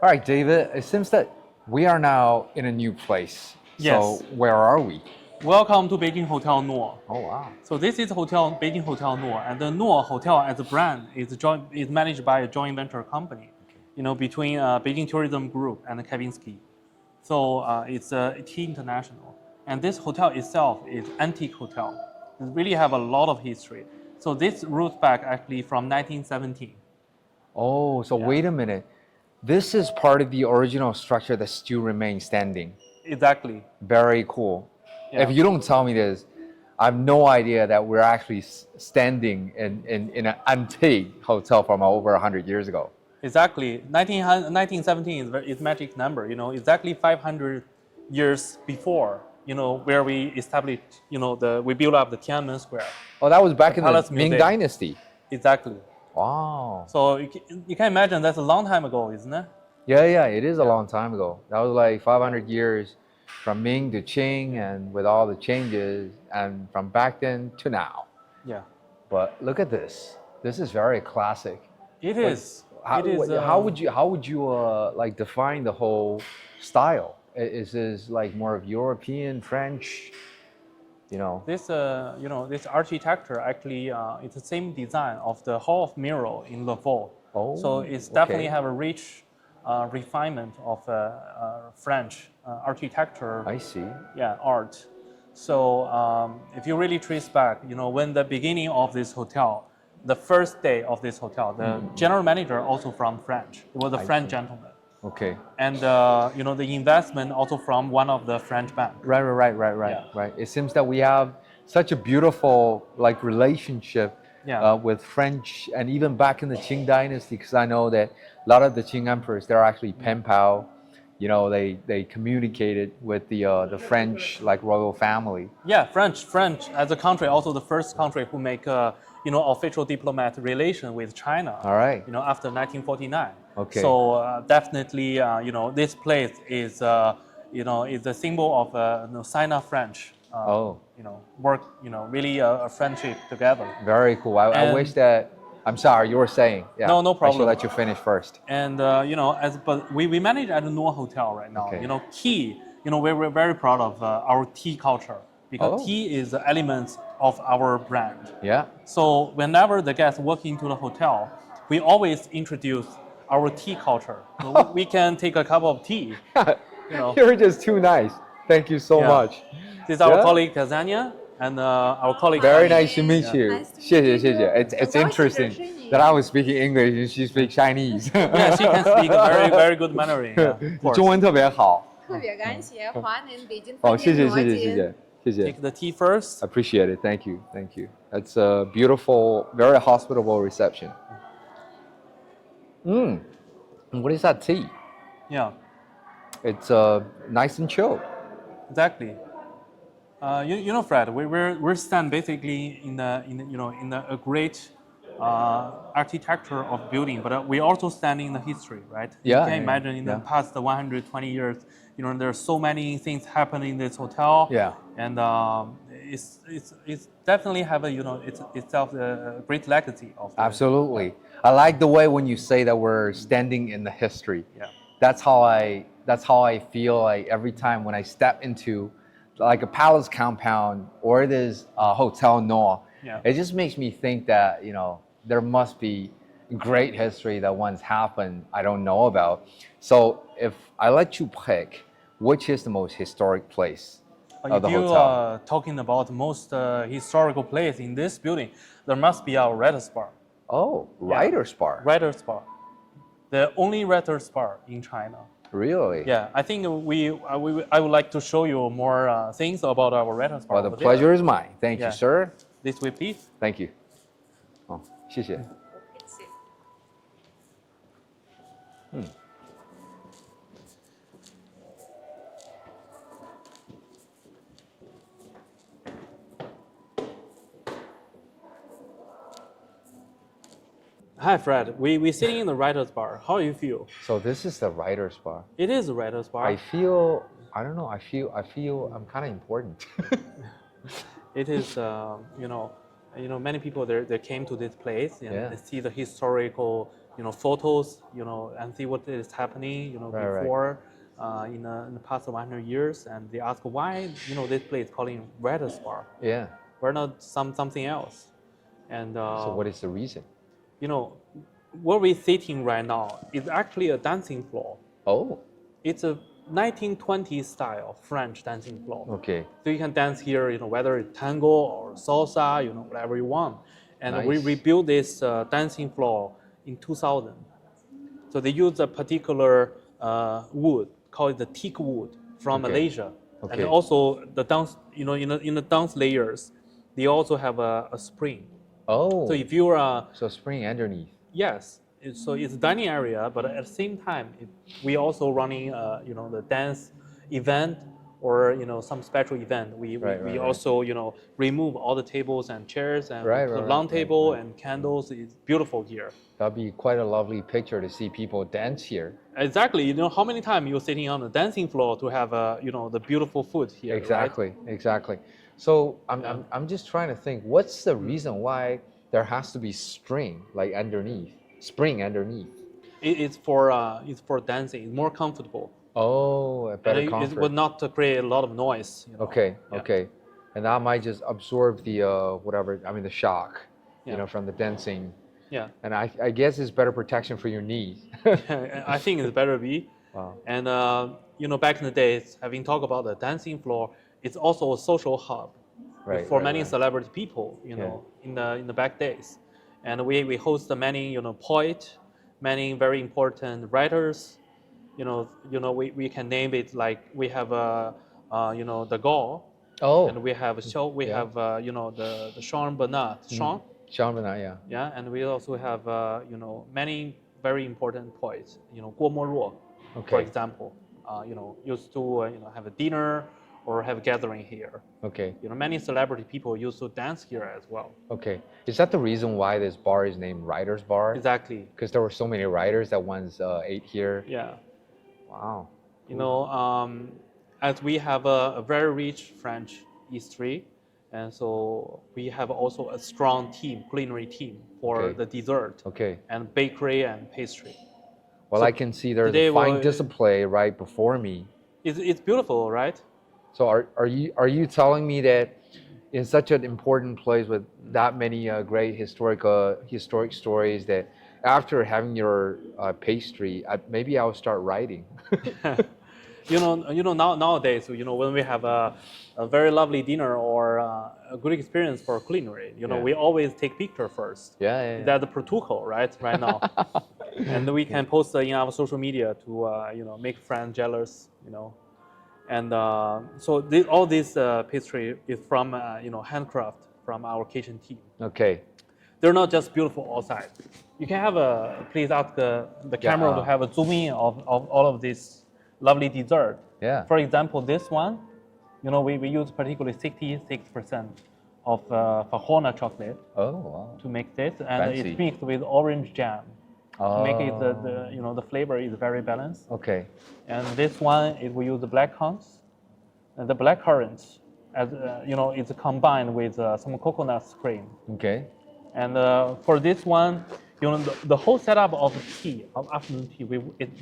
All right, David, it seems that we are now in a new place. Yes. So where are we? Welcome to Beijing Hotel Nuo. Oh, wow. So this is Beijing Hotel Nuo, and the Nuo Hotel as a brand is managed by a joint venture company, between Beijing Tourism Group and Kavinsky. So it's T International, and this hotel itself is antique hotel. It really have a lot of history. So this roots back actually from 1917. Oh, so wait a minute. This is part of the original structure that still remains standing. Exactly. Very cool. Yeah. If you don't tell me this, I have no idea that we're actually standing in an antique hotel from over 100 years ago. Exactly. 1917 is magic number, exactly 500 years before, where we established, we built up the Tiananmen Square. Oh, that was back in the Palace Ming Museum. Dynasty. Exactly. Wow. So you can imagine that's a long time ago, isn't it? Yeah, it is a long time ago. That was like 500 years from Ming to Qing and with all the changes and from back then to now. Yeah. But look at this. This is very classic. It is. How would you like define the whole style? Is this like more of European, French? This architecture actually it's the same design of the Hall of Mirror in Le Vau. Oh, so it's definitely have a rich refinement of French architecture. I see. Yeah, art. So if you really trace back, when the beginning of this hotel, the first day of this hotel, the general manager also from French. It was a French gentleman. Okay. And the investment also from one of the French banks. Right. It seems that we have such a beautiful like relationship with French, and even back in the Qing dynasty, because I know that a lot of the Qing emperors, they're actually pen pal. They communicated with the French like royal family. Yeah, French as a country, also the first country who make official diplomat relation with China. All right. After 1949. Okay. So definitely, this place is is a symbol of Sino-French. Work, really a friendship together. Very cool. I wish that. I'm sorry, you were saying. Yeah. No problem. I should let you finish first. And but we manage at the Nuo Hotel right now. Okay. Tea. We're very proud of our tea culture because tea is the elements of our brand. Yeah. So whenever the guests walk into the hotel, we always introduce our tea culture. We can take a cup of tea. You're just too nice. Thank you so much. This is our colleague Kazania and our colleague. Very nice to meet you. Nice to meet you. It's interesting that I was speaking English and she speaks Chinese. Yeah, she can speak very good Mandarin. Yeah, 中文特别好。特别感谢，欢迎北京哦，谢饭店罗金。 Take the tea first. Appreciate it. Thank you. That's a beautiful, very hospitable reception. What is that tea? Yeah. It's nice and chilled. Exactly. Fred, we're stand basically in a great architecture of building, but we also stand in the history, right? Yeah. You can imagine in the past 120 years, there's so many things happening in this hotel. Yeah. And it's definitely have it's itself a great legacy of. Absolutely. I like the way when you say that we're standing in the history. Yeah. That's how I feel like every time when I step into like a palace compound or this Hotel Nuo. Yeah. It just makes me think that there must be great history that once happened I don't know about. So if I let you pick, which is the most historic place of the if you hotel? are talking about the most historical place in this building, there must be our writer's bar. Oh, writer's bar. Writer's bar, the only writer's bar in China. Really? Yeah, I think I would like to show you more things about our writer's bar. Well, the pleasure is mine. Thank you, sir. This way, please. Thank you. 谢谢。Hi, Fred. We sitting in the writer's bar. How do you feel? So this is the writer's bar. It is a writer's bar. I feel I'm kind of important. It is, many people they came to this place and they see the historical, photos, and see what is happening, Right. before, in the past 100 years, and they ask why, this place calling Writer's Bar. Yeah. Why not something else? And So what is the reason? Where we're sitting right now is actually a dancing floor. Oh, It's a 1920s style French dancing floor. okay. So you can dance here, whether it's tango or salsa, whatever you want. And we Nice. rebuilt this dancing floor in 2000. So they use a particular wood called the teak wood from Okay. Malaysia. Okay. And also the dance, in the dance layers, they also have a spring. Oh, So if you're so spring underneath. yes, so it's a dining area, but at the same time, we also running, the dance event or some special event. We also remove all the tables and chairs and Right, put a right, long right, table right. and candles. It's beautiful here. That'd be quite a lovely picture to see people dance here. Exactly. How many times you're sitting on the dancing floor to have the beautiful food here. Exactly, right? exactly. So I'm just trying to think, what's the reason why there has to be spring underneath? It's for dancing. It's more comfortable. Oh, a better And it comfort. would not create a lot of noise. Okay, Yeah. okay. And that might just absorb the the shock, Yeah. from the dancing. Yeah. And I guess it's better protection for your knees. I think it's better be. Wow. And back in the days, having talked about the dancing floor, it's also a social hub Right, for right, many right. celebrity people. In the back days, and we host many poet, many very important writers. We can name it like we have the Gaulle, Oh, and we have we yeah. have the Sean Bernard, Sean. Sean Bernard, yeah. Yeah, and we also have many very important poets. Guo Moruo, for Okay. example, used to have a dinner or have a gathering here. Okay. Many celebrity people used to dance here as well. Okay. Is that the reason why this bar is named Writer's Bar? Exactly. Because there were so many writers that once ate here. Yeah. Wow. As we have a very rich French history, and so we have also a strong culinary team for Okay. the dessert Okay. and bakery and pastry. Well, So I can see there's today a fine we'll- display right before me. It's beautiful, right? So are you telling me that in such an important place with that many great historic stories that after having your pastry, maybe I'll start writing? Nowadays, when we have a very lovely dinner or a good experience for culinary, Yeah. we always take picture first. Yeah. That's the protocol, right now. And we can post in our social media to make friends jealous, And so all this pastry is from handcraft from our kitchen team. Okay. They're not just beautiful outside. You can have please ask the camera to have a zoom in of all of this lovely dessert. Yeah. For example, this one, we use particularly 66% of Fajona chocolate Oh, wow. to make this, and Fancy. it's mixed with orange jam. To make it Oh. the flavor is very balanced. Okay. And this one is we use the black currants, and the black currants, as it's combined with some coconut cream. Okay. And for this one, the whole setup of tea, of afternoon tea,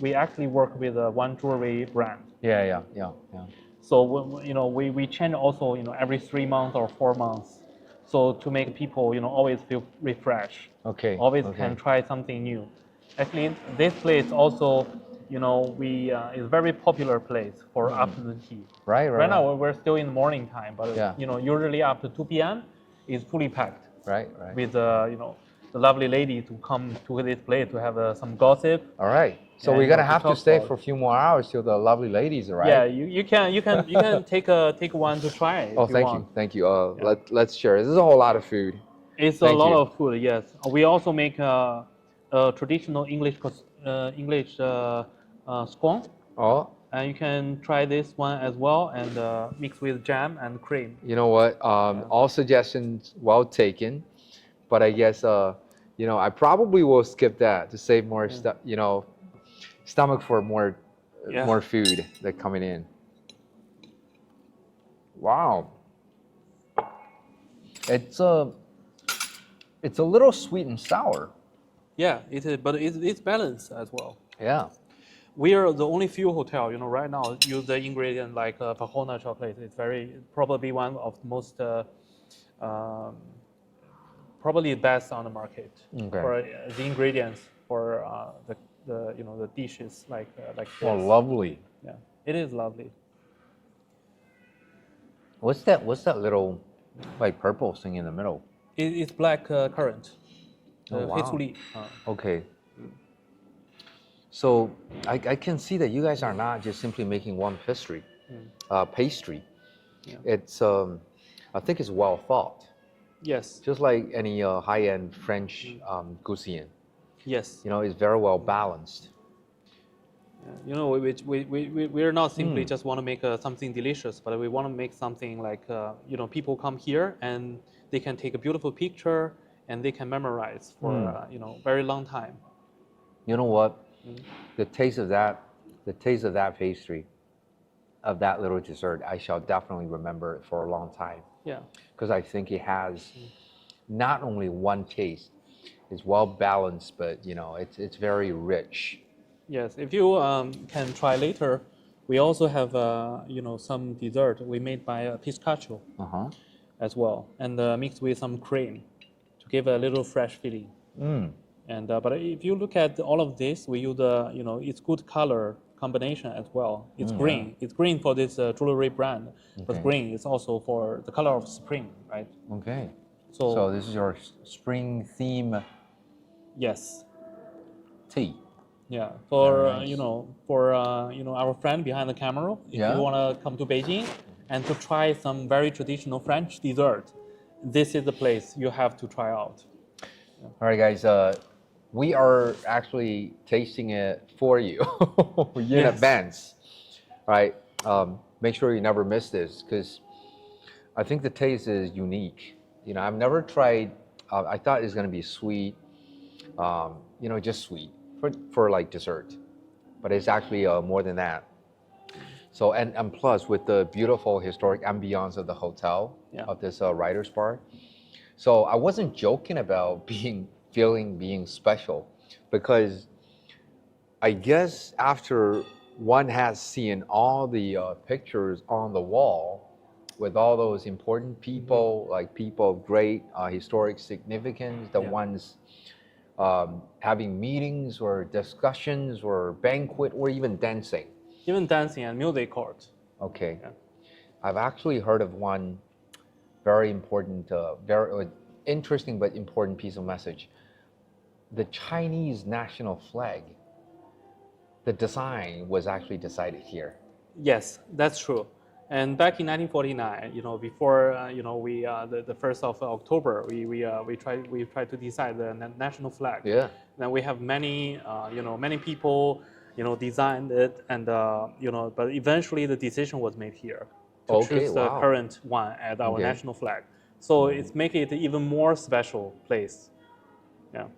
we actually work with one jewelry brand. Yeah. So we change also every 3 months or 4 months, so to make people always feel refreshed. Okay. Always okay. can try something new. Actually, this place also, we is a very popular place for afternoon tea. Right. Right now we're still in the morning time, but Yeah. usually after 2 p.m. it's fully packed Right. with the lovely lady to come to this place to have some gossip. All right. So Yeah, we're gonna to have to talk stay about for a few more hours till the lovely ladies arrive. Yeah, you can take one to try it. Oh, if you thank want. you, thank you. Let's share. This is a whole lot of food. It's Thank a lot you. of food. Yes, we also make a traditional English scone, Oh, and you can try this one as well, and mix with jam and cream. you know what? All suggestions well taken, but I guess I probably will skip that to save more stomach for more Yeah. more food that coming in. Wow. It's a little sweet and sour. Yeah, it is, but it's balanced as well. Yeah. We are the only few hotel, right now use the ingredient like Pahona chocolate. It's probably one of the most um, probably best on the market Okay. for the ingredients for the dishes like this. Oh, lovely. Yeah, it is lovely. What's that little like purple thing in the middle? It's black currant, Oh, wow. 黑醋栗. Okay. So I can see that you guys are not just simply making one pastry. Yeah. It's I think it's well thought. Yes. Just like any high-end French cuisine. Yes. It's very well balanced. We are not simply just want to make something delicious, but we want to make something like people come here and they can take a beautiful picture and they can memorize for very long time. You know what? The taste of that pastry, of that little dessert, I shall definitely remember it for a long time. Yeah. Because I think it has not only one taste, it's well balanced, but it's very rich. Yes, if you can try later, we also have some dessert we made by pistachio as well, and mixed with some cream to give a little fresh feeling. And but if you look at all of this, we use it's good color combination as well. It's green. Yeah. It's green for this jewelry brand, but Okay. green is also for the color of spring, right? Okay. So, So this is your spring theme yes. tea. Yeah, for Nice. our friend behind the camera, if Yeah. you want to come to Beijing and to try some very traditional French dessert, this is the place you have to try out. All right, guys. We are actually tasting it for you in Yes. advance. All right. Make sure you never miss this because I think the taste is unique. I've never tried. I thought it was going to be sweet. Just sweet for like dessert, but it's actually more than that. So and plus with the beautiful historic ambiance of the hotel of this writers bar. So I wasn't joking about being special, because I guess after one has seen all the pictures on the wall with all those important people, like people of great historic significance, the ones having meetings or discussions or banquet or even dancing. Even dancing and music court. Okay. Yeah. I've actually heard of one very important, very interesting but important piece of message. The Chinese national flag, the design was actually decided here. Yes, that's true. And back in 1949, before the 1st of October, we tried to decide the national flag. Yeah. Then we have many many people designed it, and but eventually the decision was made here to choose the current one as our national flag. So it's making it even more special place. Yeah.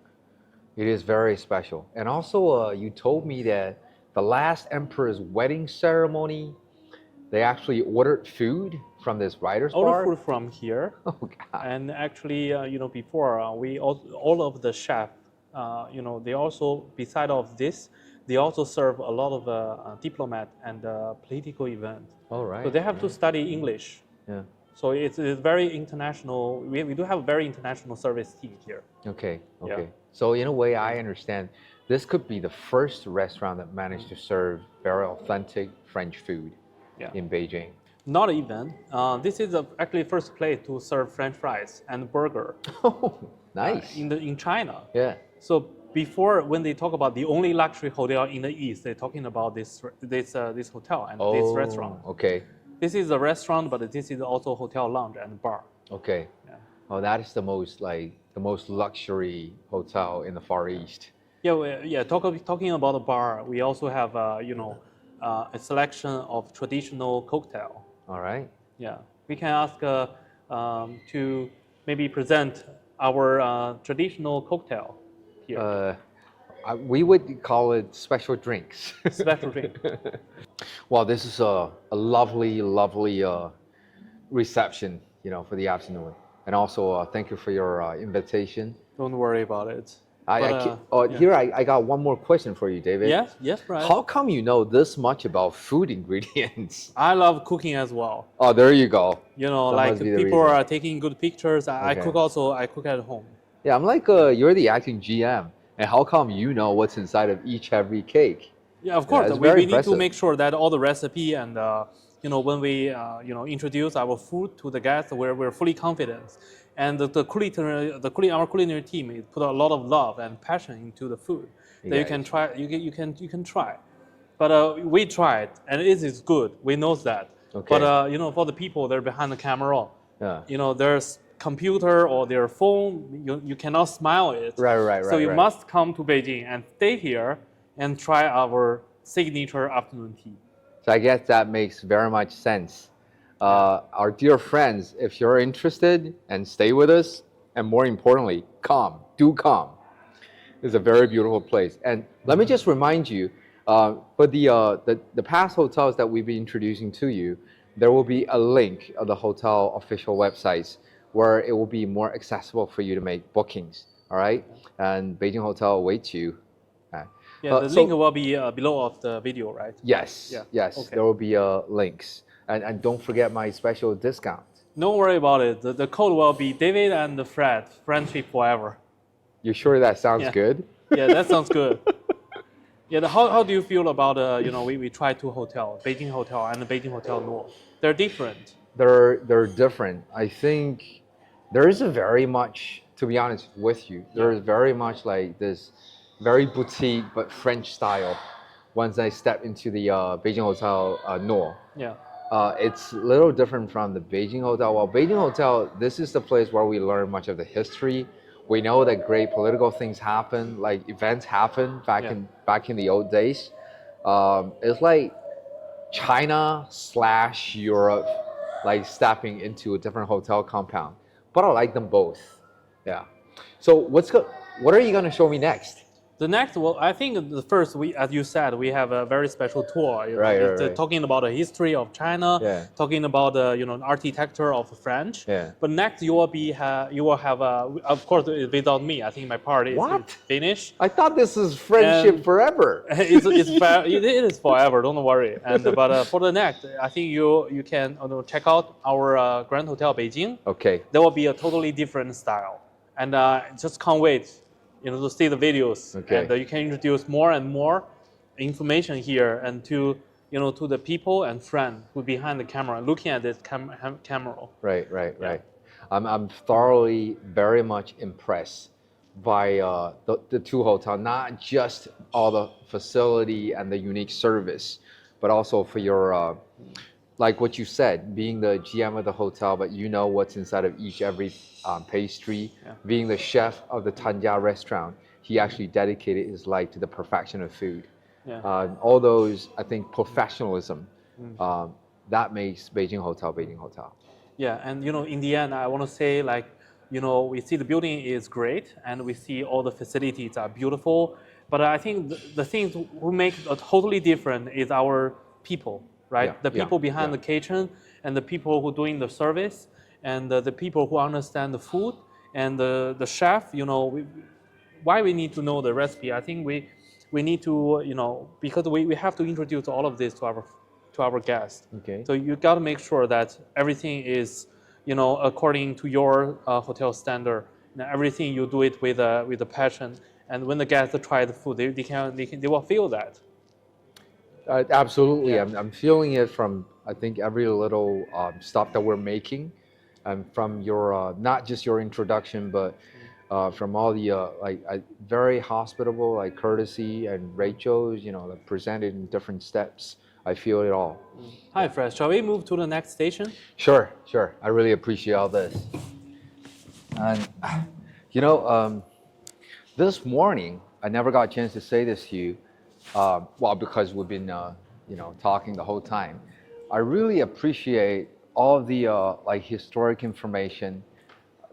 It is very special. And also, you told me that the last emperor's wedding ceremony, they actually ordered food from this writers bar. Ordered food from here. Oh God. And actually, before we all of the chef, they also, beside of this, they also serve a lot of diplomat and political event. All right. So they have to study English. Yeah. So it's very international. We do have a very international service team here. Okay. Okay. Yeah. So in a way, I understand this could be the first restaurant that managed to serve very authentic French food in Beijing. Not even. This is actually first place to serve French fries and burger. Oh, nice. In China. Yeah. So before, when they talk about the only luxury hotel in the East, they're talking about this hotel and this restaurant. Okay. This is a restaurant, but this is also hotel, lounge, and bar. Okay. Yeah. Oh, that is the most luxury hotel in the Far East. Yeah. Talking about the bar, we also have a selection of traditional cocktail. All right. Yeah, we can ask to maybe present our traditional cocktail here. We would call it special drinks. Special drink. Well, this is a lovely reception, for the afternoon. And also, thank you for your invitation. Don't worry about it. Here I got one more question for you, David. Yes, right. How come you know this much about food ingredients? I love cooking as well. Oh, there you go. You know, That like must be the people reason. are taking good pictures. I Okay. cook also. I cook at home. Yeah, I'm like, you're the acting GM, and how come you know what's inside of every cake? Yeah, of course. it's We very need to impressive. make sure that all the recipe and when we introduce our food to the guests, we're fully confident. And our culinary team it put a lot of love and passion into the food that you can try. You can try, but we tried and it is good. We know that. Okay. But for the people that are behind the camera, Yeah. there's computer or their phone. You cannot smile it. Right. So you must come to Beijing and stay here and try our signature afternoon tea. So I guess that makes very much sense. Our dear friends, if you're interested and stay with us, and more importantly, do come. It's a very beautiful place. And let me just remind you, for the past hotels that we've been introducing to you, there will be a link of the hotel official websites where it will be more accessible for you to make bookings. All right, and Beijing Hotel awaits you. Yeah, the link will be below of the video, right? Yes. Yeah. Yes. Okay. There will be links, and don't forget my special discount. Don't worry about it. The code will be David and Fred, friendship forever. You sure that sounds good? Yeah, that sounds good. Yeah, how do you feel about we try two hotels, Beijing Hotel and the Beijing Hotel Nuo? They're different. They're different. I think there is a very much, to be honest with you, there is very much like this very boutique but French style once I step into the Beijing Hotel Nuo. Yeah. It's a little different from the Beijing Hotel. Well, Beijing Hotel, this is the place where we learn much of the history. We know that great political things happen, like events happen back in the old days. It's like China/Europe, like stepping into a different hotel compound. But I like them both. Yeah. So what are you gonna show me next? The next, well, I think the first, as you said, we have a very special tour. Right. Talking about the history of China, talking about the architecture of French. Yeah. But next, you will have of course, without me, I think my part is finished. I thought this is friendship forever. It is forever. Don't worry. And but for the next, I think you can check out our Grand Hotel Beijing. Okay. There will be a totally different style, and just can't wait. To see the videos, okay. And you can introduce more and more information here, and to the people and friends who behind the camera, looking at this camera. Right. I'm thoroughly, very much impressed by the two hotels, not just all the facility and the unique service, but also for your, like what you said, being the GM of the hotel, but you know what's inside of every pastry. Being the chef of the Tanja restaurant, he actually dedicated his life to the perfection of food. All those, I think, professionalism, that makes Beijing Hotel. Yeah, and in the end, I want to say we see the building is great, and we see all the facilities are beautiful. But I think the things who make it totally different is our people. Right, the people behind the kitchen, and the people who are doing the service, and the people who understand the food, and the chef. Why we need to know the recipe? I think we need to because we have to introduce all of this to our guests. Okay. So you got to make sure that everything is according to your hotel standard. Everything you do it with a passion, and when the guests try the food, they will feel that. Absolutely, I'm feeling it from I think every little stop that we're making, and from your not just your introduction, but from all the very hospitable courtesy and Rachel's presented in different steps. I feel it all. Hi, Fred. Shall we move to the next station? Sure. I really appreciate all this. And this morning I never got a chance to say this to you. Well, because we've been, talking the whole time. I really appreciate all the historic information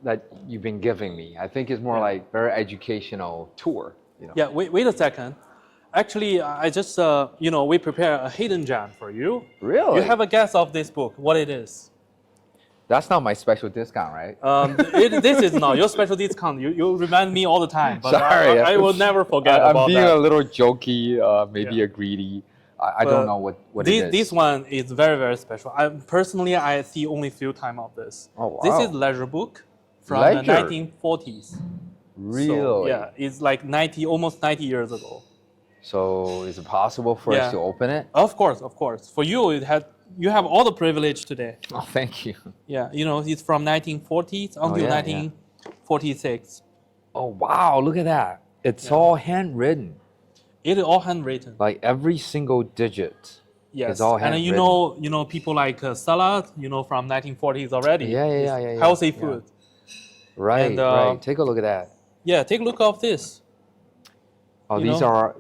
that you've been giving me. I think it's more like very educational tour. Yeah. Wait a second. Actually, I just we prepare a hidden gem for you. Really? You have a guess of this book, what it is? That's not my special discount, right? This is not your special discount. You remind me all the time, but Sorry. I will never forget I'm about being that. a little jokey, maybe Yeah. a greedy. I don't know what it is. This one is very, very special. I see only few time of this. Oh, wow. This is leisure book from Leisure? the 1940s. Really? So, yeah, it's like almost 90 years ago. So is it possible for us Yeah. to open it? Of course, of course. For you, you have all the privilege today. Oh, thank you. Yeah, it's from 1940s until yeah, 1946. Oh, wow, look at that. It's all handwritten. It is all handwritten. Like every single digit. Yes, It's all and handwritten. people like salad, from 1940s already. Yeah. Healthy Yeah. food. Right, And, right. Take a look at that. Yeah, take a look of this. Oh, you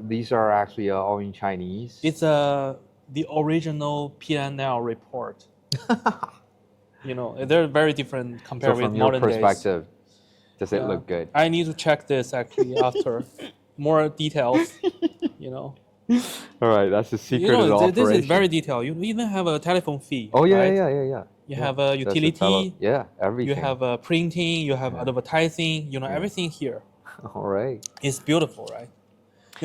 these are actually all in Chinese. It's the original P&L report. They're very different So compared with from your modern days. perspective, does it Yeah. look good? I need to check this actually after more details. All right, that's the secret of the operation. This is very detailed. You even have a telephone fee. Oh, yeah, right? yeah. You have a That's the utility. yeah, everything. You have printing. You have advertising. Everything here. All right. It's beautiful, right?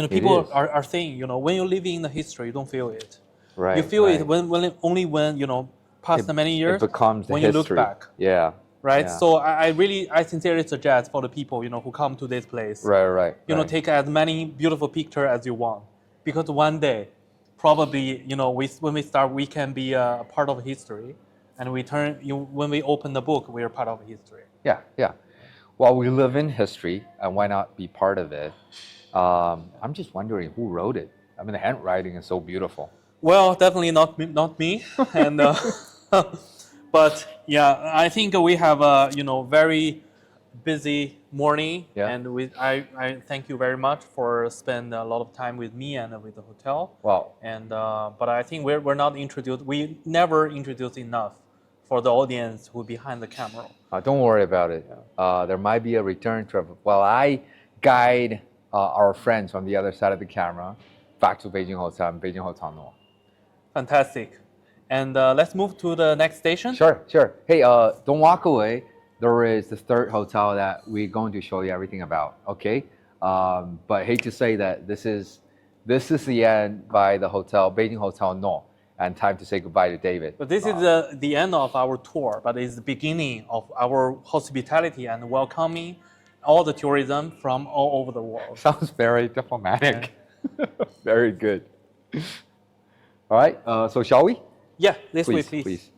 People is. are saying, when you're living in the history, you don't feel it. Right. You feel right. it only when past the many years. It becomes the when history. you look back. Yeah. Right. Yeah. So I sincerely suggest for the people who come to this place. Right. Right. Take as many beautiful pictures as you want, because one day, probably when we start, we can be a part of history, and when we open the book, we are part of history. Yeah. Yeah. Well, we live in history, and why not be part of it? I'm just wondering who wrote it. I mean, the handwriting is so beautiful. Well, definitely not me, and but yeah, I think we have a very busy morning, Yeah. and I thank you very much for spending a lot of time with me and with the hotel. Wow. And but I think we're not introduced. We never introduced enough for the audience who behind the camera. Don't worry about it. There might be a return trip. Well, I guide our friends on the other side of the camera back to Beijing Hotel and Beijing Hotel Nuo. Fantastic. And let's move to the next station. Sure. Hey, don't walk away. There is the third hotel that we're going to show you everything about. Okay, but I hate to say that this is the end by the hotel, Beijing Hotel Nuo, and time to say goodbye to David. But this is the end of our tour, but it's the beginning of our hospitality and welcoming all the tourism from all over the world. Sounds very diplomatic. Very good. All right, so shall we? Yeah, this way, please. Please.